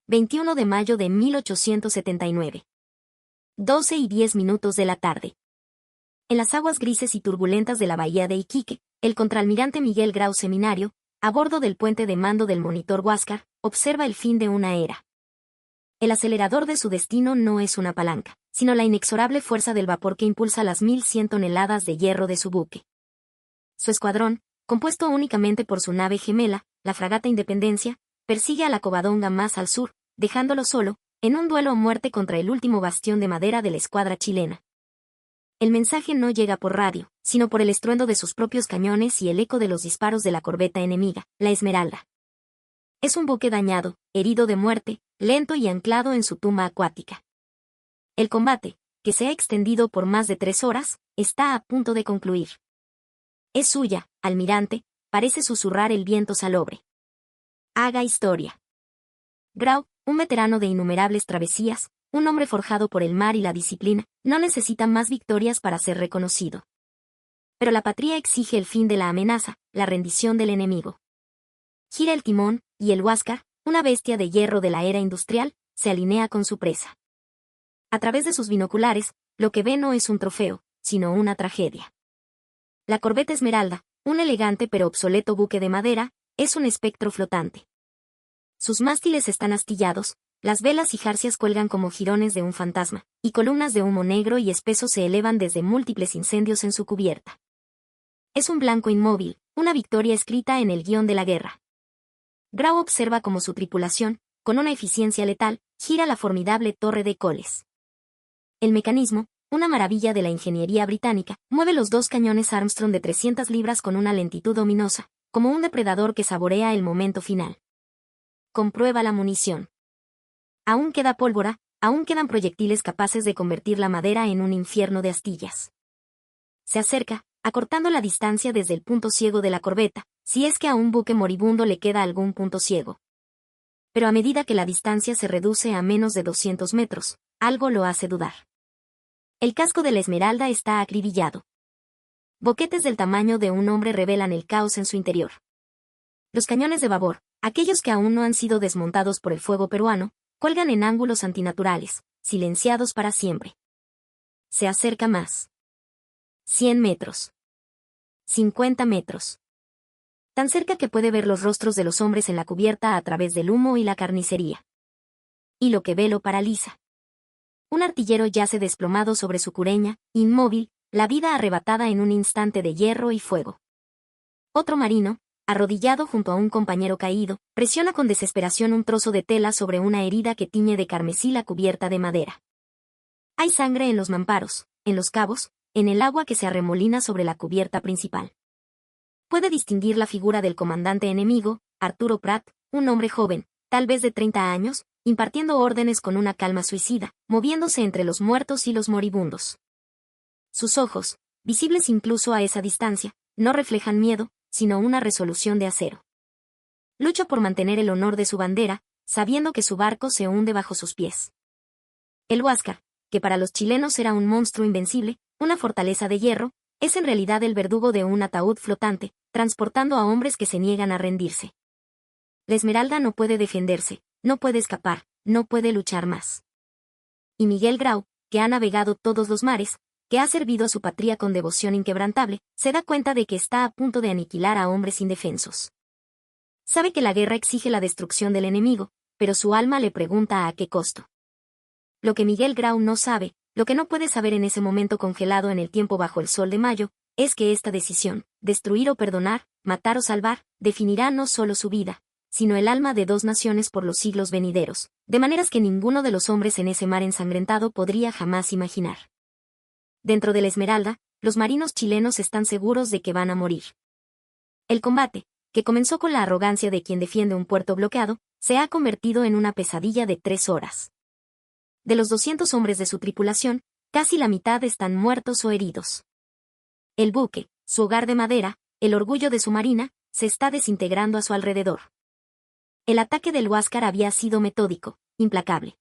21 de mayo de 1879. 12:10 de la tarde. En las aguas grises y turbulentas de la bahía de Iquique, el contraalmirante Miguel Grau Seminario, a bordo del puente de mando del monitor Huáscar, observa el fin de una era. El acelerador de su destino no es una palanca, sino la inexorable fuerza del vapor que impulsa las 1.100 toneladas de hierro de su buque. Su escuadrón, compuesto únicamente por su nave gemela, la fragata Independencia, persigue a la Covadonga más al sur, dejándolo solo, en un duelo a muerte contra el último bastión de madera de la escuadra chilena. El mensaje no llega por radio, sino por el estruendo de sus propios cañones y el eco de los disparos de la corbeta enemiga, la Esmeralda. Es un buque dañado, herido de muerte, lento y anclado en su tumba acuática. El combate, que se ha extendido por más de 3 horas, está a punto de concluir. Es suya, almirante, parece susurrar el viento salobre. Haga historia. Grau, un veterano de innumerables travesías, un hombre forjado por el mar y la disciplina, no necesita más victorias para ser reconocido. Pero la patria exige el fin de la amenaza, la rendición del enemigo. Gira el timón, y el Huáscar, una bestia de hierro de la era industrial, se alinea con su presa. A través de sus binoculares, lo que ve no es un trofeo, sino una tragedia. La corbeta Esmeralda, un elegante pero obsoleto buque de madera, es un espectro flotante. Sus mástiles están astillados, las velas y jarcias cuelgan como jirones de un fantasma, y columnas de humo negro y espeso se elevan desde múltiples incendios en su cubierta. Es un blanco inmóvil, una victoria escrita en el guión de la guerra. Grau observa cómo su tripulación, con una eficiencia letal, gira la formidable torre de Coles. El mecanismo, una maravilla de la ingeniería británica, mueve los 2 cañones Armstrong de 300 libras con una lentitud ominosa, como un depredador que saborea el momento final. Comprueba la munición. Aún queda pólvora, aún quedan proyectiles capaces de convertir la madera en un infierno de astillas. Se acerca, acortando la distancia desde el punto ciego de la corbeta, si es que a un buque moribundo le queda algún punto ciego. Pero a medida que la distancia se reduce a menos de 200 metros, algo lo hace dudar. El casco de la Esmeralda está acribillado. Boquetes del tamaño de un hombre revelan el caos en su interior. Los cañones de babor, aquellos que aún no han sido desmontados por el fuego peruano, cuelgan en ángulos antinaturales, silenciados para siempre. Se acerca más. 100 metros. 50 metros. Tan cerca que puede ver los rostros de los hombres en la cubierta a través del humo y la carnicería. Y lo que ve lo paraliza. Un artillero yace desplomado sobre su cureña, inmóvil, la vida arrebatada en un instante de hierro y fuego. Otro marino, arrodillado junto a un compañero caído, presiona con desesperación un trozo de tela sobre una herida que tiñe de carmesí la cubierta de madera. Hay sangre en los mamparos, en los cabos, en el agua que se arremolina sobre la cubierta principal. Puede distinguir la figura del comandante enemigo, Arturo Prat, un hombre joven, tal vez de 30 años, impartiendo órdenes con una calma suicida, moviéndose entre los muertos y los moribundos. Sus ojos, visibles incluso a esa distancia, no reflejan miedo, sino una resolución de acero. Lucha por mantener el honor de su bandera, sabiendo que su barco se hunde bajo sus pies. El Huáscar, que para los chilenos era un monstruo invencible, una fortaleza de hierro, es en realidad el verdugo de un ataúd flotante, transportando a hombres que se niegan a rendirse. La Esmeralda no puede defenderse, no puede escapar, no puede luchar más. Y Miguel Grau, que ha navegado todos los mares, que ha servido a su patria con devoción inquebrantable, se da cuenta de que está a punto de aniquilar a hombres indefensos. Sabe que la guerra exige la destrucción del enemigo, pero su alma le pregunta a qué costo. Lo que Miguel Grau no sabe, lo que no puede saber en ese momento congelado en el tiempo bajo el sol de mayo, es que esta decisión, destruir o perdonar, matar o salvar, definirá no solo su vida, sino el alma de 2 naciones por los siglos venideros, de maneras que ninguno de los hombres en ese mar ensangrentado podría jamás imaginar. Dentro de la Esmeralda, los marinos chilenos están seguros de que van a morir. El combate, que comenzó con la arrogancia de quien defiende un puerto bloqueado, se ha convertido en una pesadilla de 3 horas. De los 200 hombres de su tripulación, casi la mitad están muertos o heridos. El buque, su hogar de madera, el orgullo de su marina, se está desintegrando a su alrededor. El ataque del Huáscar había sido metódico, implacable.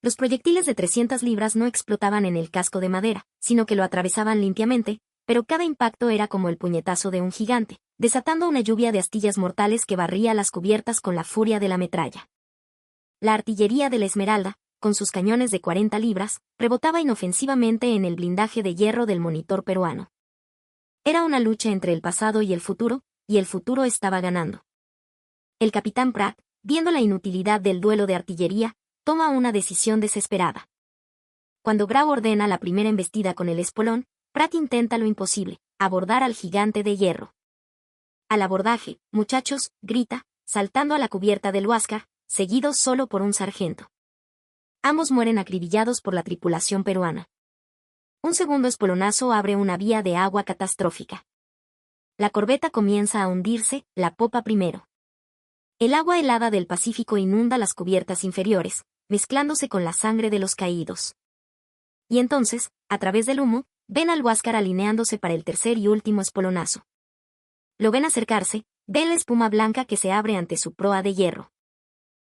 Los proyectiles de 300 libras no explotaban en el casco de madera, sino que lo atravesaban limpiamente, pero cada impacto era como el puñetazo de un gigante, desatando una lluvia de astillas mortales que barría las cubiertas con la furia de la metralla. La artillería de la Esmeralda, con sus cañones de 40 libras, rebotaba inofensivamente en el blindaje de hierro del monitor peruano. Era una lucha entre el pasado y el futuro estaba ganando. El capitán Pratt, viendo la inutilidad del duelo de artillería, toma una decisión desesperada. Cuando Grau ordena la primera embestida con el espolón, Pratt intenta lo imposible, abordar al gigante de hierro. Al abordaje, muchachos, grita, saltando a la cubierta del Huáscar, seguido solo por un sargento. Ambos mueren acribillados por la tripulación peruana. Un segundo espolonazo abre una vía de agua catastrófica. La corbeta comienza a hundirse, la popa primero. El agua helada del Pacífico inunda las cubiertas inferiores, mezclándose con la sangre de los caídos. Y entonces, a través del humo, ven al Huáscar alineándose para el tercer y último espolonazo. Lo ven acercarse, ven la espuma blanca que se abre ante su proa de hierro.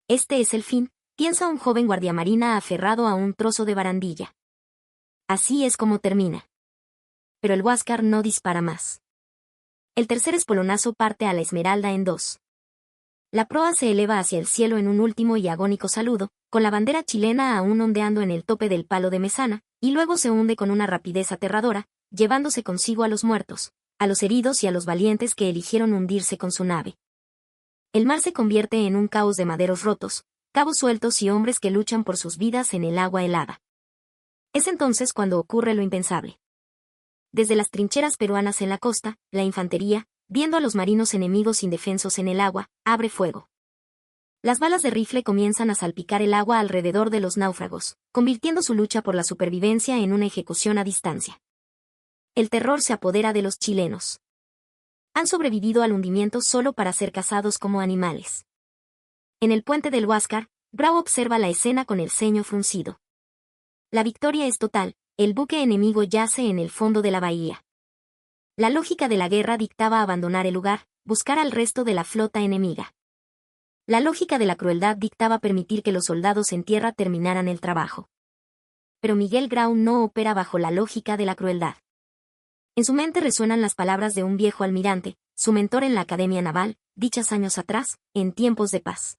Este es el fin, piensa un joven guardiamarina aferrado a un trozo de barandilla. Así es como termina. Pero el Huáscar no dispara más. El tercer espolonazo parte a la Esmeralda en dos. La proa se eleva hacia el cielo en un último y agónico saludo, con la bandera chilena aún ondeando en el tope del palo de mesana, y luego se hunde con una rapidez aterradora, llevándose consigo a los muertos, a los heridos y a los valientes que eligieron hundirse con su nave. El mar se convierte en un caos de maderos rotos, cabos sueltos y hombres que luchan por sus vidas en el agua helada. Es entonces cuando ocurre lo impensable. Desde las trincheras peruanas en la costa, la infantería, viendo a los marinos enemigos indefensos en el agua, abre fuego. Las balas de rifle comienzan a salpicar el agua alrededor de los náufragos, convirtiendo su lucha por la supervivencia en una ejecución a distancia. El terror se apodera de los chilenos. Han sobrevivido al hundimiento solo para ser cazados como animales. En el puente del Huáscar, Grau observa la escena con el ceño fruncido. La victoria es total, el buque enemigo yace en el fondo de la bahía. La lógica de la guerra dictaba abandonar el lugar, buscar al resto de la flota enemiga. La lógica de la crueldad dictaba permitir que los soldados en tierra terminaran el trabajo. Pero Miguel Grau no opera bajo la lógica de la crueldad. En su mente resuenan las palabras de un viejo almirante, su mentor en la Academia Naval, dichas años atrás, en tiempos de paz.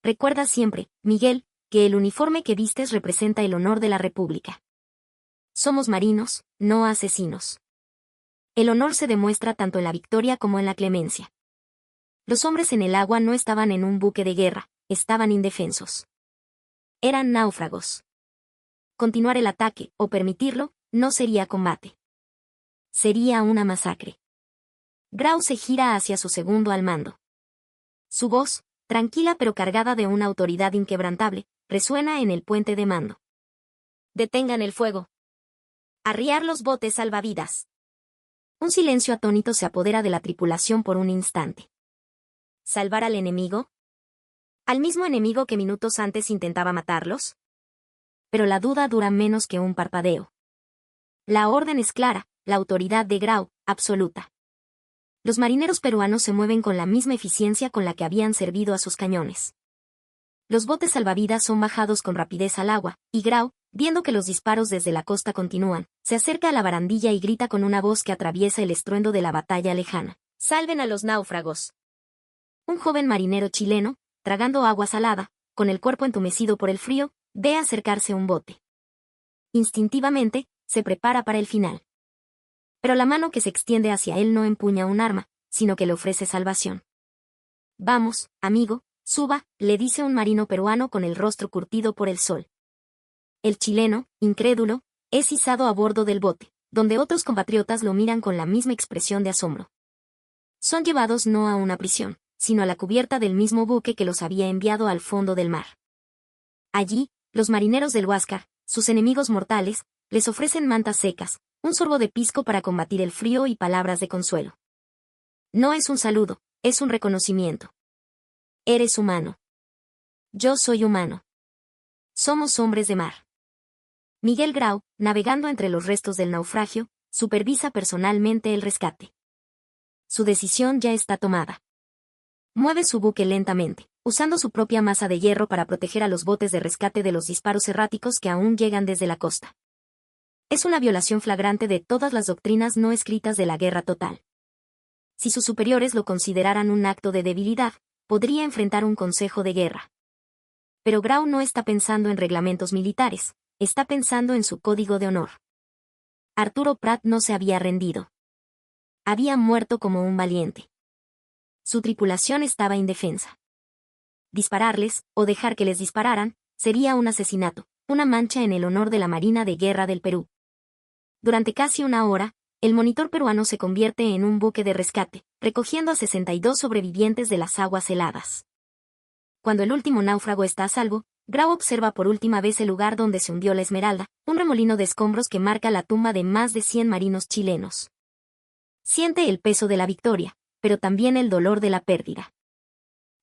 Recuerda siempre, Miguel, que el uniforme que vistes representa el honor de la República. Somos marinos, no asesinos. El honor se demuestra tanto en la victoria como en la clemencia. Los hombres en el agua no estaban en un buque de guerra, estaban indefensos. Eran náufragos. Continuar el ataque, o permitirlo, no sería combate. Sería una masacre. Grau se gira hacia su segundo al mando. Su voz, tranquila pero cargada de una autoridad inquebrantable, resuena en el puente de mando. Detengan el fuego. Arriar los botes salvavidas. Un silencio atónito se apodera de la tripulación por un instante. ¿Salvar al enemigo? ¿Al mismo enemigo que minutos antes intentaba matarlos? Pero la duda dura menos que un parpadeo. La orden es clara, la autoridad de Grau, absoluta. Los marineros peruanos se mueven con la misma eficiencia con la que habían servido a sus cañones. Los botes salvavidas son bajados con rapidez al agua, y Grau, viendo que los disparos desde la costa continúan, se acerca a la barandilla y grita con una voz que atraviesa el estruendo de la batalla lejana. ¡Salven a los náufragos! Un joven marinero chileno, tragando agua salada, con el cuerpo entumecido por el frío, ve acercarse un bote. Instintivamente, se prepara para el final. Pero la mano que se extiende hacia él no empuña un arma, sino que le ofrece salvación. Vamos, amigo, suba, le dice un marino peruano con el rostro curtido por el sol. El chileno, incrédulo, es izado a bordo del bote, donde otros compatriotas lo miran con la misma expresión de asombro. Son llevados no a una prisión, sino a la cubierta del mismo buque que los había enviado al fondo del mar. Allí, los marineros del Huáscar, sus enemigos mortales, les ofrecen mantas secas, un sorbo de pisco para combatir el frío y palabras de consuelo. No es un saludo, es un reconocimiento. Eres humano. Yo soy humano. Somos hombres de mar. Miguel Grau, navegando entre los restos del naufragio, supervisa personalmente el rescate. Su decisión ya está tomada. Mueve su buque lentamente, usando su propia masa de hierro para proteger a los botes de rescate de los disparos erráticos que aún llegan desde la costa. Es una violación flagrante de todas las doctrinas no escritas de la guerra total. Si sus superiores lo consideraran un acto de debilidad, podría enfrentar un consejo de guerra. Pero Grau no está pensando en reglamentos militares, está pensando en su código de honor. Arturo Prat no se había rendido. Había muerto como un valiente. Su tripulación estaba indefensa. Dispararles, o dejar que les dispararan, sería un asesinato, una mancha en el honor de la Marina de Guerra del Perú. Durante casi una hora, el monitor peruano se convierte en un buque de rescate, recogiendo a 62 sobrevivientes de las aguas heladas. Cuando el último náufrago está a salvo, Grau observa por última vez el lugar donde se hundió la Esmeralda, un remolino de escombros que marca la tumba de más de 100 marinos chilenos. Siente el peso de la victoria, pero también el dolor de la pérdida.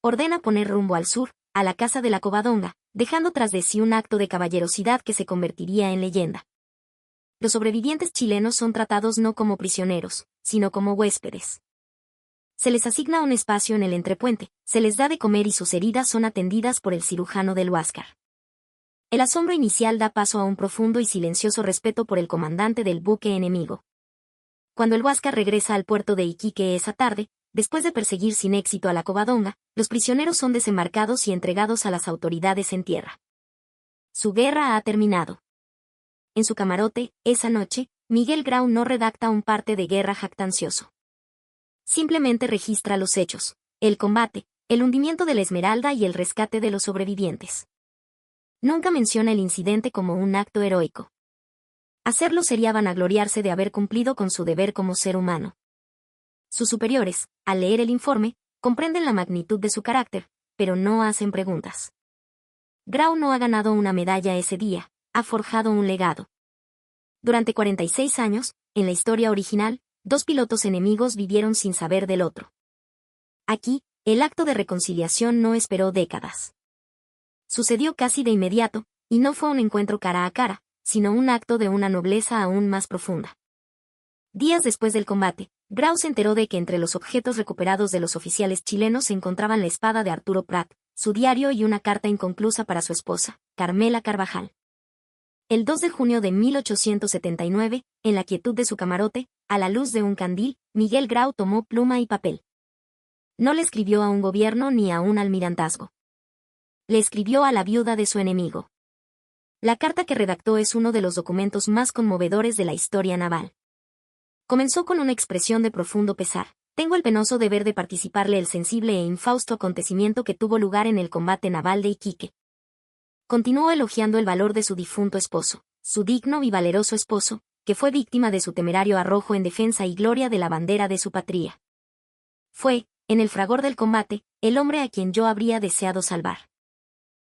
Ordena poner rumbo al sur, a la casa de la Covadonga, dejando tras de sí un acto de caballerosidad que se convertiría en leyenda. Los sobrevivientes chilenos son tratados no como prisioneros, sino como huéspedes. Se les asigna un espacio en el entrepuente, se les da de comer y sus heridas son atendidas por el cirujano del Huáscar. El asombro inicial da paso a un profundo y silencioso respeto por el comandante del buque enemigo. Cuando el Huáscar regresa al puerto de Iquique esa tarde, después de perseguir sin éxito a la Covadonga, los prisioneros son desembarcados y entregados a las autoridades en tierra. Su guerra ha terminado. En su camarote, esa noche, Miguel Grau no redacta un parte de guerra jactancioso. Simplemente registra los hechos, el combate, el hundimiento de la Esmeralda y el rescate de los sobrevivientes. Nunca menciona el incidente como un acto heroico. Hacerlo sería vanagloriarse de haber cumplido con su deber como ser humano. Sus superiores, al leer el informe, comprenden la magnitud de su carácter, pero no hacen preguntas. Grau no ha ganado una medalla ese día, ha forjado un legado. Durante 46 años, en la historia original, 2 pilotos enemigos vivieron sin saber del otro. Aquí, el acto de reconciliación no esperó décadas. Sucedió casi de inmediato, y no fue un encuentro cara a cara, sino un acto de una nobleza aún más profunda. Días después del combate, Grau se enteró de que entre los objetos recuperados de los oficiales chilenos se encontraban la espada de Arturo Prat, su diario y una carta inconclusa para su esposa, Carmela Carvajal. El 2 de junio de 1879, en la quietud de su camarote, a la luz de un candil, Miguel Grau tomó pluma y papel. No le escribió a un gobierno ni a un almirantazgo. Le escribió a la viuda de su enemigo. La carta que redactó es uno de los documentos más conmovedores de la historia naval. Comenzó con una expresión de profundo pesar. Tengo el penoso deber de participarle el sensible e infausto acontecimiento que tuvo lugar en el combate naval de Iquique. Continuó elogiando el valor de su difunto esposo, su digno y valeroso esposo, que fue víctima de su temerario arrojo en defensa y gloria de la bandera de su patria. Fue, en el fragor del combate, el hombre a quien yo habría deseado salvar.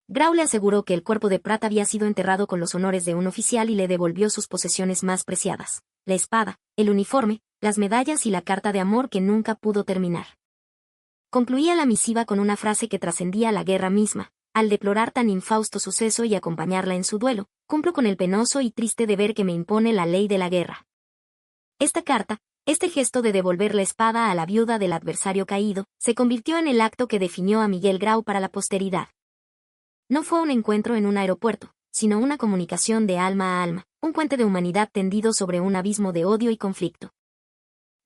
Grau le aseguró que el cuerpo de Prat había sido enterrado con los honores de un oficial y le devolvió sus posesiones más preciadas, la espada, el uniforme, las medallas y la carta de amor que nunca pudo terminar. Concluía la misiva con una frase que trascendía la guerra misma. Al deplorar tan infausto suceso y acompañarla en su duelo, cumplo con el penoso y triste deber que me impone la ley de la guerra. Esta carta, este gesto de devolver la espada a la viuda del adversario caído, se convirtió en el acto que definió a Miguel Grau para la posteridad. No fue un encuentro en un aeropuerto, sino una comunicación de alma a alma, un puente de humanidad tendido sobre un abismo de odio y conflicto.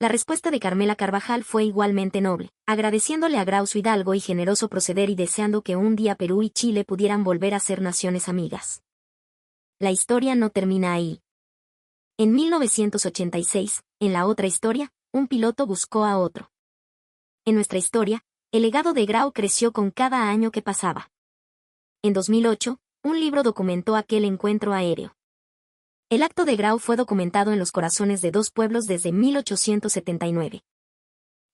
La respuesta de Carmela Carvajal fue igualmente noble, agradeciéndole a Grau su hidalgo y generoso proceder y deseando que un día Perú y Chile pudieran volver a ser naciones amigas. La historia no termina ahí. En 1986, en la otra historia, un piloto buscó a otro. En nuestra historia, el legado de Grau creció con cada año que pasaba. En 2008, un libro documentó aquel encuentro aéreo. El acto de Grau fue documentado en los corazones de 2 pueblos desde 1879.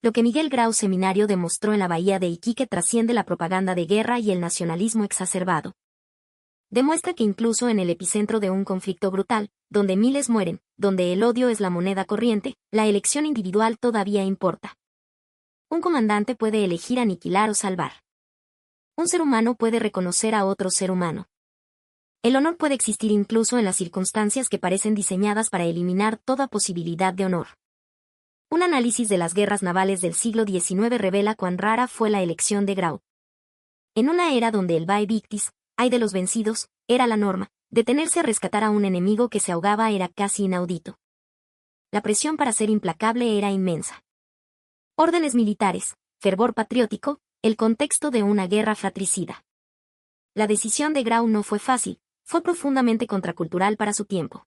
Lo que Miguel Grau Seminario demostró en la bahía de Iquique trasciende la propaganda de guerra y el nacionalismo exacerbado. Demuestra que incluso en el epicentro de un conflicto brutal, donde miles mueren, donde el odio es la moneda corriente, la elección individual todavía importa. Un comandante puede elegir aniquilar o salvar. Un ser humano puede reconocer a otro ser humano. El honor puede existir incluso en las circunstancias que parecen diseñadas para eliminar toda posibilidad de honor. Un análisis de las guerras navales del siglo XIX revela cuán rara fue la elección de Grau. En una era donde el vae victis, ay de los vencidos, era la norma, detenerse a rescatar a un enemigo que se ahogaba era casi inaudito. La presión para ser implacable era inmensa. Órdenes militares, fervor patriótico, el contexto de una guerra fratricida. la decisión de Grau no fue fácil, fue profundamente contracultural para su tiempo.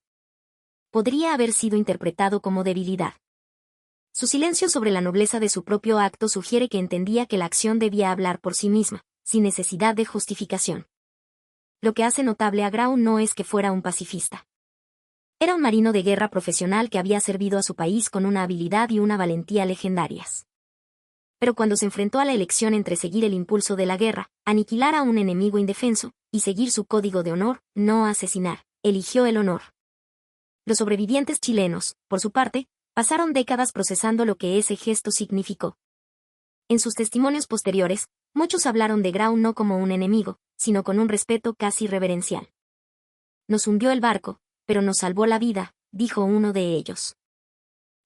Podría haber sido interpretado como debilidad. Su silencio sobre la nobleza de su propio acto sugiere que entendía que la acción debía hablar por sí misma, sin necesidad de justificación. Lo que hace notable a Grau no es que fuera un pacifista. Era un marino de guerra profesional que había servido a su país con una habilidad y una valentía legendarias. Pero cuando se enfrentó a la elección entre seguir el impulso de la guerra, aniquilar a un enemigo indefenso, y seguir su código de honor, no asesinar, eligió el honor. Los sobrevivientes chilenos, por su parte, pasaron décadas procesando lo que ese gesto significó. En sus testimonios posteriores, muchos hablaron de Grau no como un enemigo, sino con un respeto casi reverencial. Nos hundió el barco, pero nos salvó la vida, dijo uno de ellos.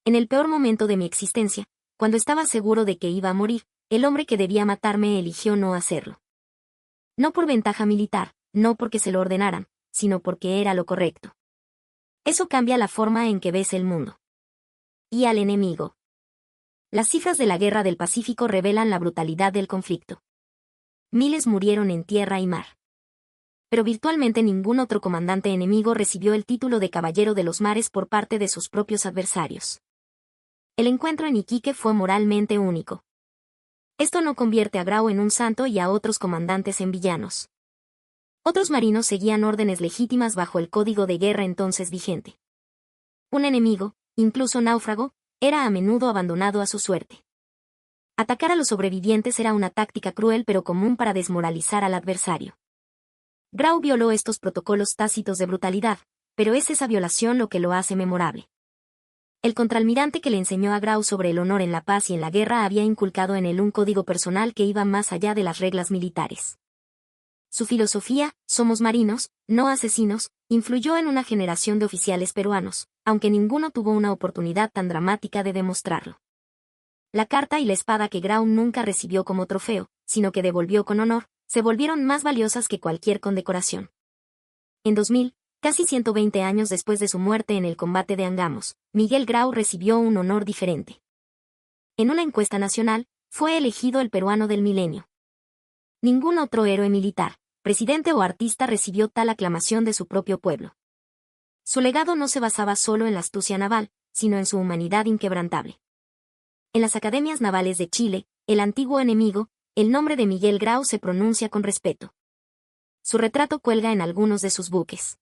En el peor momento de mi existencia, cuando estaba seguro de que iba a morir, el hombre que debía matarme eligió no hacerlo. No por ventaja militar, no porque se lo ordenaran, sino porque era lo correcto. Eso cambia la forma en que ves el mundo. Y al enemigo. Las cifras de la Guerra del Pacífico revelan la brutalidad del conflicto. Miles murieron en tierra y mar. Pero virtualmente ningún otro comandante enemigo recibió el título de Caballero de los Mares por parte de sus propios adversarios. El encuentro en Iquique fue moralmente único. Esto no convierte a Grau en un santo y a otros comandantes en villanos. Otros marinos seguían órdenes legítimas bajo el código de guerra entonces vigente. Un enemigo, incluso náufrago, era a menudo abandonado a su suerte. Atacar a los sobrevivientes era una táctica cruel pero común para desmoralizar al adversario. Grau violó estos protocolos tácitos de brutalidad, pero es esa violación lo que lo hace memorable. El contraalmirante que le enseñó a Grau sobre el honor en la paz y en la guerra había inculcado en él un código personal que iba más allá de las reglas militares. Su filosofía, somos marinos, no asesinos, influyó en una generación de oficiales peruanos, aunque ninguno tuvo una oportunidad tan dramática de demostrarlo. La carta y la espada que Grau nunca recibió como trofeo, sino que devolvió con honor, se volvieron más valiosas que cualquier condecoración. En 2000, casi 120 años después de su muerte en el combate de Angamos, Miguel Grau recibió un honor diferente. En una encuesta nacional, fue elegido el peruano del milenio. Ningún otro héroe militar, presidente o artista recibió tal aclamación de su propio pueblo. Su legado no se basaba solo en la astucia naval, sino en su humanidad inquebrantable. En las academias navales de Chile, el antiguo enemigo, el nombre de Miguel Grau se pronuncia con respeto. Su retrato cuelga en algunos de sus buques.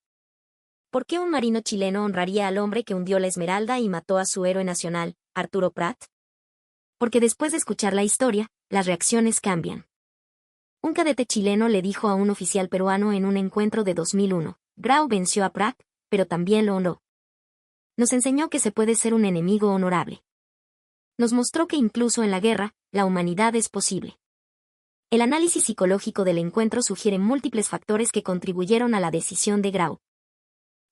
¿Por qué un marino chileno honraría al hombre que hundió la Esmeralda y mató a su héroe nacional, Arturo Prat? Porque después de escuchar la historia, las reacciones cambian. Un cadete chileno le dijo a un oficial peruano en un encuentro de 2001, Grau venció a Prat, pero también lo honró. Nos enseñó que se puede ser un enemigo honorable. Nos mostró que incluso en la guerra, la humanidad es posible. El análisis psicológico del encuentro sugiere múltiples factores que contribuyeron a la decisión de Grau.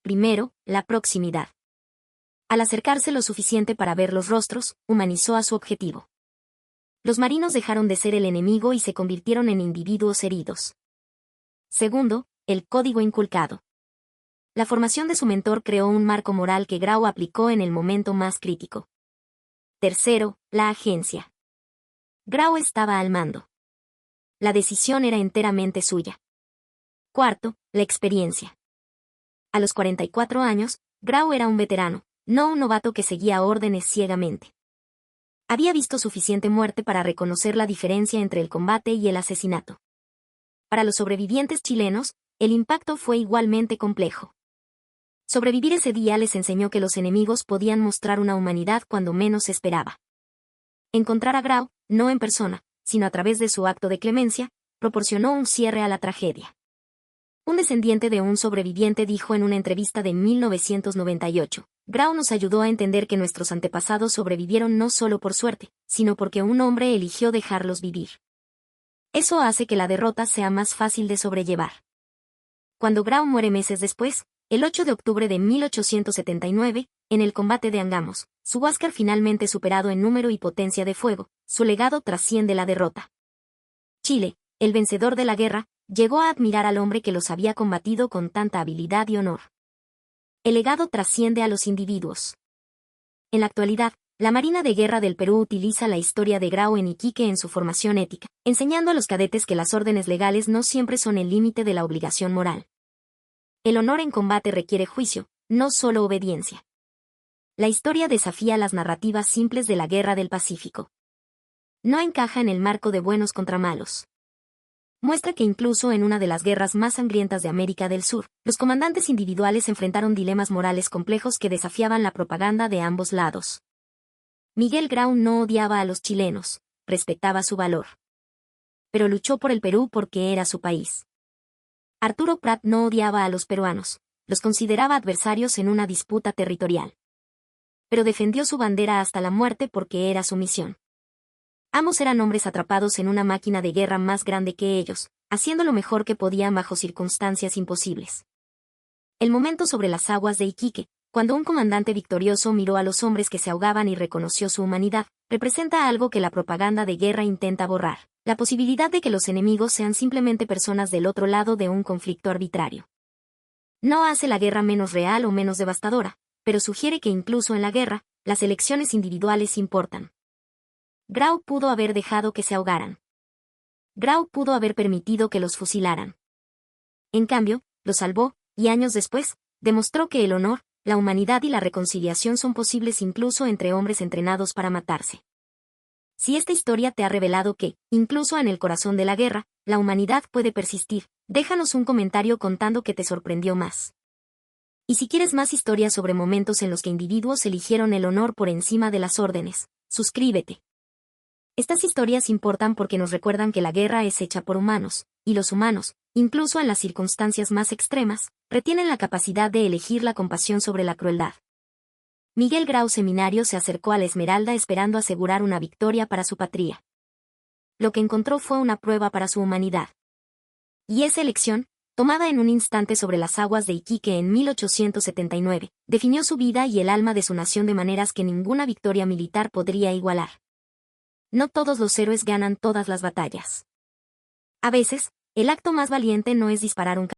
Primero, la proximidad. Al acercarse lo suficiente para ver los rostros, humanizó a su objetivo. Los marinos dejaron de ser el enemigo y se convirtieron en individuos heridos. Segundo, el código inculcado. La formación de su mentor creó un marco moral que Grau aplicó en el momento más crítico. Tercero, la agencia. Grau estaba al mando. La decisión era enteramente suya. Cuarto, la experiencia. A los 44 años, Grau era un veterano, no un novato que seguía órdenes ciegamente. Había visto suficiente muerte para reconocer la diferencia entre el combate y el asesinato. Para los sobrevivientes chilenos, el impacto fue igualmente complejo. Sobrevivir ese día les enseñó que los enemigos podían mostrar una humanidad cuando menos se esperaba. Encontrar a Grau, no en persona, sino a través de su acto de clemencia, proporcionó un cierre a la tragedia. Un descendiente de un sobreviviente dijo en una entrevista de 1998, Grau nos ayudó a entender que nuestros antepasados sobrevivieron no solo por suerte, sino porque un hombre eligió dejarlos vivir. Eso hace que la derrota sea más fácil de sobrellevar. Cuando Grau muere meses después, el 8 de octubre de 1879, en el combate de Angamos, su Huáscar finalmente superado en número y potencia de fuego, su legado trasciende la derrota. Chile, el vencedor de la guerra, llegó a admirar al hombre que los había combatido con tanta habilidad y honor. El legado trasciende a los individuos. En la actualidad, La Marina de Guerra del Perú utiliza la historia de Grau en Iquique en su formación ética, enseñando a los cadetes que las órdenes legales no siempre son el límite de la obligación moral. El honor en combate requiere juicio, no solo obediencia. La historia desafía las narrativas simples de la Guerra del Pacífico. No encaja en el marco de buenos contra malos. Muestra que incluso en una de las guerras más sangrientas de América del Sur, los comandantes individuales enfrentaron dilemas morales complejos que desafiaban la propaganda de ambos lados. Miguel Grau no odiaba a los chilenos, respetaba su valor. Pero luchó por el Perú porque era su país. Arturo Prat no odiaba a los peruanos, los consideraba adversarios en una disputa territorial. Pero defendió su bandera hasta la muerte porque era su misión. Ambos eran hombres atrapados en una máquina de guerra más grande que ellos, haciendo lo mejor que podían bajo circunstancias imposibles. El momento sobre las aguas de Iquique, cuando un comandante victorioso miró a los hombres que se ahogaban y reconoció su humanidad, representa algo que la propaganda de guerra intenta borrar: la posibilidad de que los enemigos sean simplemente personas del otro lado de un conflicto arbitrario. No hace la guerra menos real o menos devastadora, pero sugiere que incluso en la guerra, las elecciones individuales importan. Grau pudo haber dejado que se ahogaran. Grau pudo haber permitido que los fusilaran. En cambio, los salvó, y años después, demostró que el honor, la humanidad y la reconciliación son posibles incluso entre hombres entrenados para matarse. Si esta historia te ha revelado que, incluso en el corazón de la guerra, la humanidad puede persistir, déjanos un comentario contando qué te sorprendió más. Y si quieres más historias sobre momentos en los que individuos eligieron el honor por encima de las órdenes, suscríbete. Estas historias importan porque nos recuerdan que la guerra es hecha por humanos, y los humanos, incluso en las circunstancias más extremas, retienen la capacidad de elegir la compasión sobre la crueldad. Miguel Grau Seminario se acercó a la Esmeralda esperando asegurar una victoria para su patria. Lo que encontró fue una prueba para su humanidad. Y esa elección, tomada en un instante sobre las aguas de Iquique en 1879, definió su vida y el alma de su nación de maneras que ninguna victoria militar podría igualar. No todos los héroes ganan todas las batallas. A veces, el acto más valiente no es disparar un